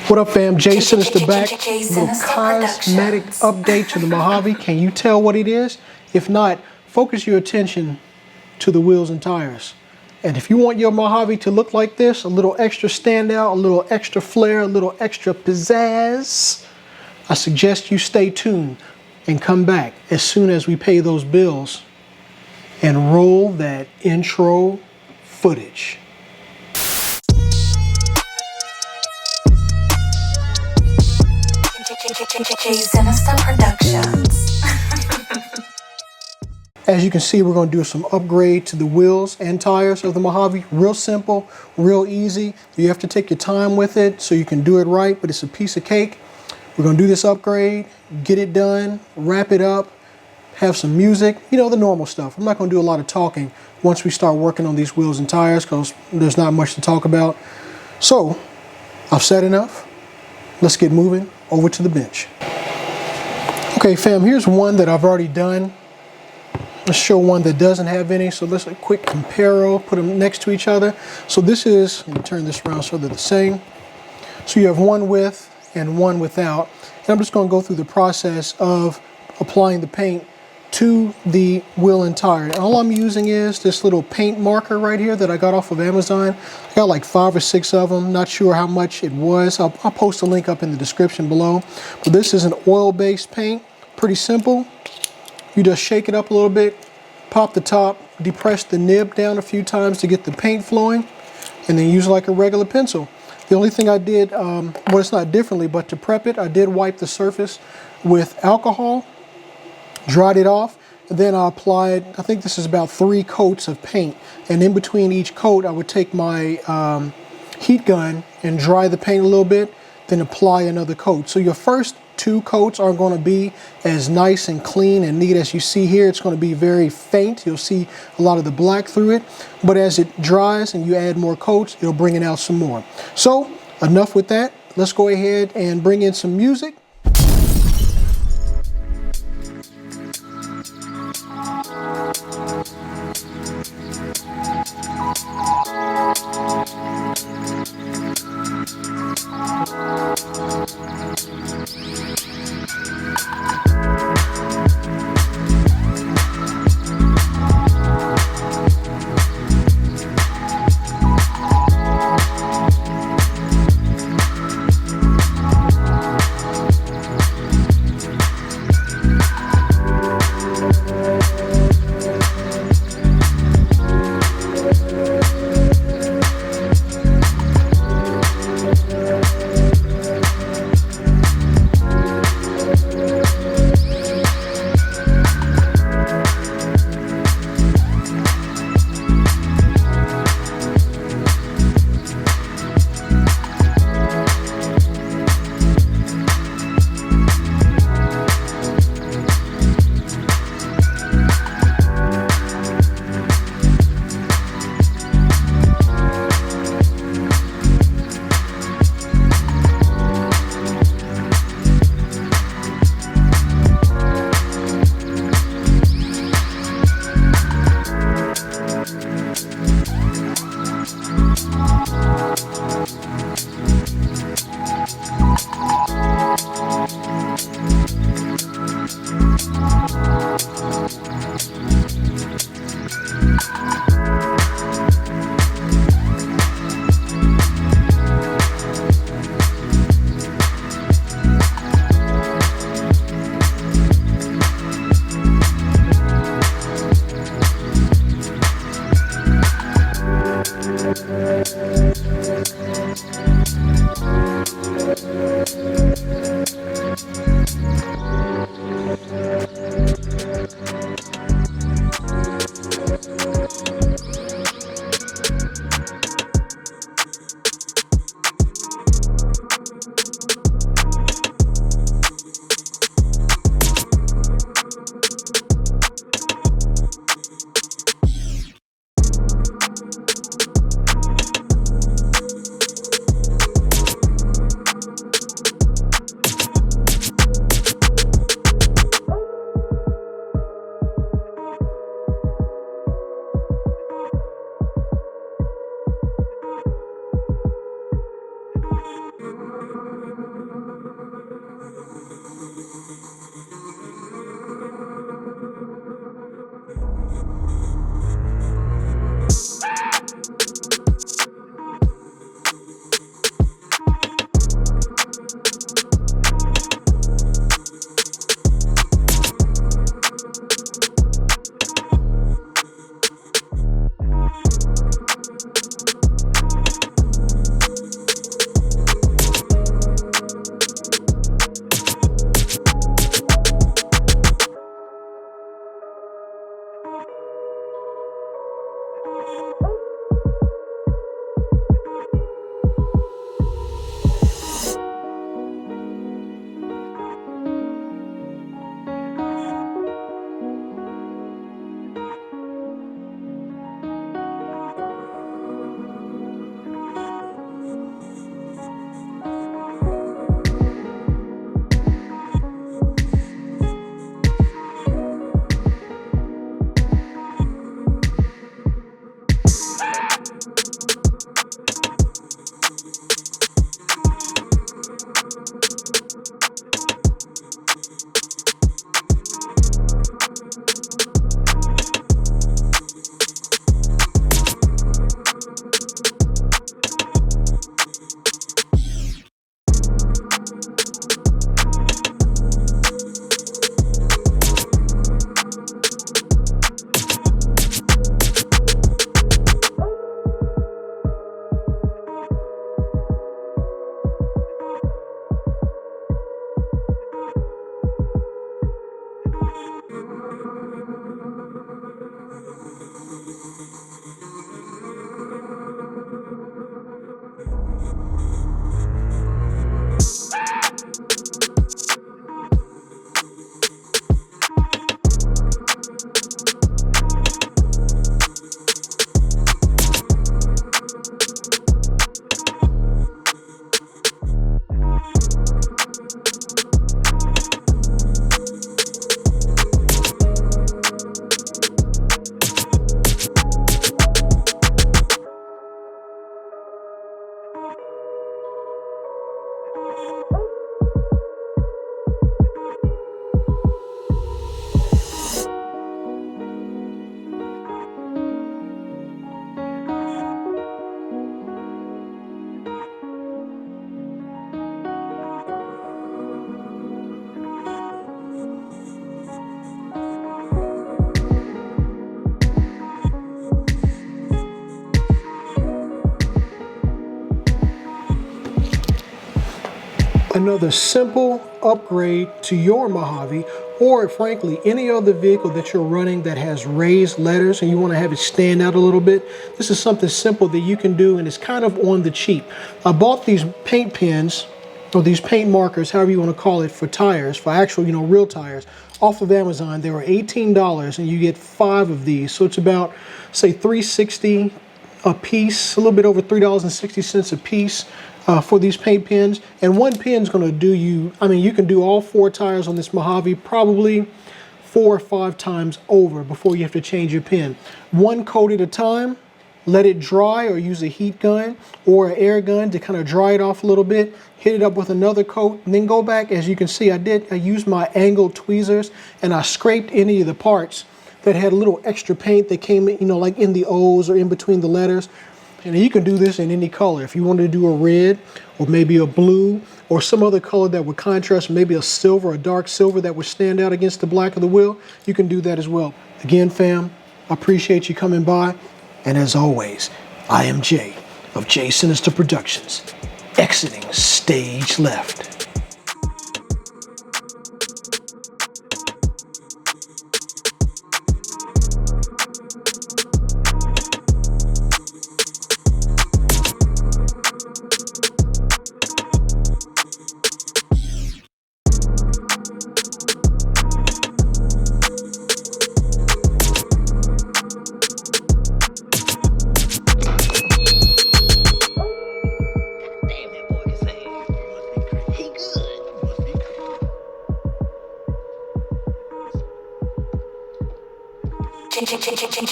What up, fam? Jason is the back. Little cosmetic update to the Mojave. Can you tell what it is? If not, focus your attention to the wheels and tires. And if you want your Mojave to look like this, a little extra standout, a little extra flair, a little extra pizzazz, I suggest you stay tuned and come back as soon as we pay those bills and roll that intro footage. As you can see, we're going to do some upgrade to the wheels and tires of the Mojave. Real simple, real easy. You have to take your time with it so you can do it right, but it's a piece of cake. We're going to do this upgrade, get it done, wrap it up, have some music, you know, the normal stuff. I'm not going to do a lot of talking once we start working on these wheels and tires because there's not much to talk about. So, I've said enough. Let's get moving over to the bench. Okay, fam, here's one that I've already done. Let's show one that doesn't have any. So let's a quick comparo, put them next to each other. So this is, let me turn this around so they're the same. So you have one with and one without. And I'm just going to go through the process of applying the paint to the wheel and tire. And all I'm using is this little paint marker right here that I got off of Amazon. I got like 5 or 6 of them. Not sure how much it was. I'll post a link up in the description below. But this is an oil-based paint. Pretty simple. You just shake it up a little bit, pop the top, depress the nib down a few times to get the paint flowing, and then use like a regular pencil. The only thing I did, well, it's not differently, but to prep it, I did wipe the surface with alcohol, dried it off, and then I applied, I think this is about 3 coats of paint. And in between each coat, I would take my heat gun and dry the paint a little bit, then apply another coat. So your first 2 coats aren't going to be as nice and clean and neat as you see here. It's going to be very faint. You'll see a lot of the black through it. But as it dries and you add more coats, it'll bring it out some more. So enough with that. Let's go ahead and bring in some music. Another simple upgrade to your Mojave, or frankly any other vehicle that you're running that has raised letters and you want to have it stand out a little bit, this is something simple that you can do, and it's kind of on the cheap. I bought these paint pens, or these paint markers, however you want to call it, for tires, for actual, real tires, off of Amazon. They were $18 and you get 5 of these. So it's about, say, $3.60 a piece, a little bit over $3.60 a piece. For these paint pens, and one pen is going to do you, you can do all 4 tires on this Mojave probably 4 or 5 times over before you have to change your pen. One coat at a time, let it dry, or use a heat gun or an air gun to kind of dry it off a little bit, hit it up with another coat, and then go back. As you can see, I used my angled tweezers and I scraped any of the parts that had a little extra paint that came, like in the O's or in between the letters. And you can do this in any color. If you wanted to do a red, or maybe a blue, or some other color that would contrast, maybe a silver, a dark silver that would stand out against the black of the wheel, you can do that as well. Again, fam, I appreciate you coming by. And as always, I am Jay of Jay Sinister Productions, exiting stage left.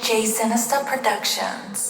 Jay Sinister Productions.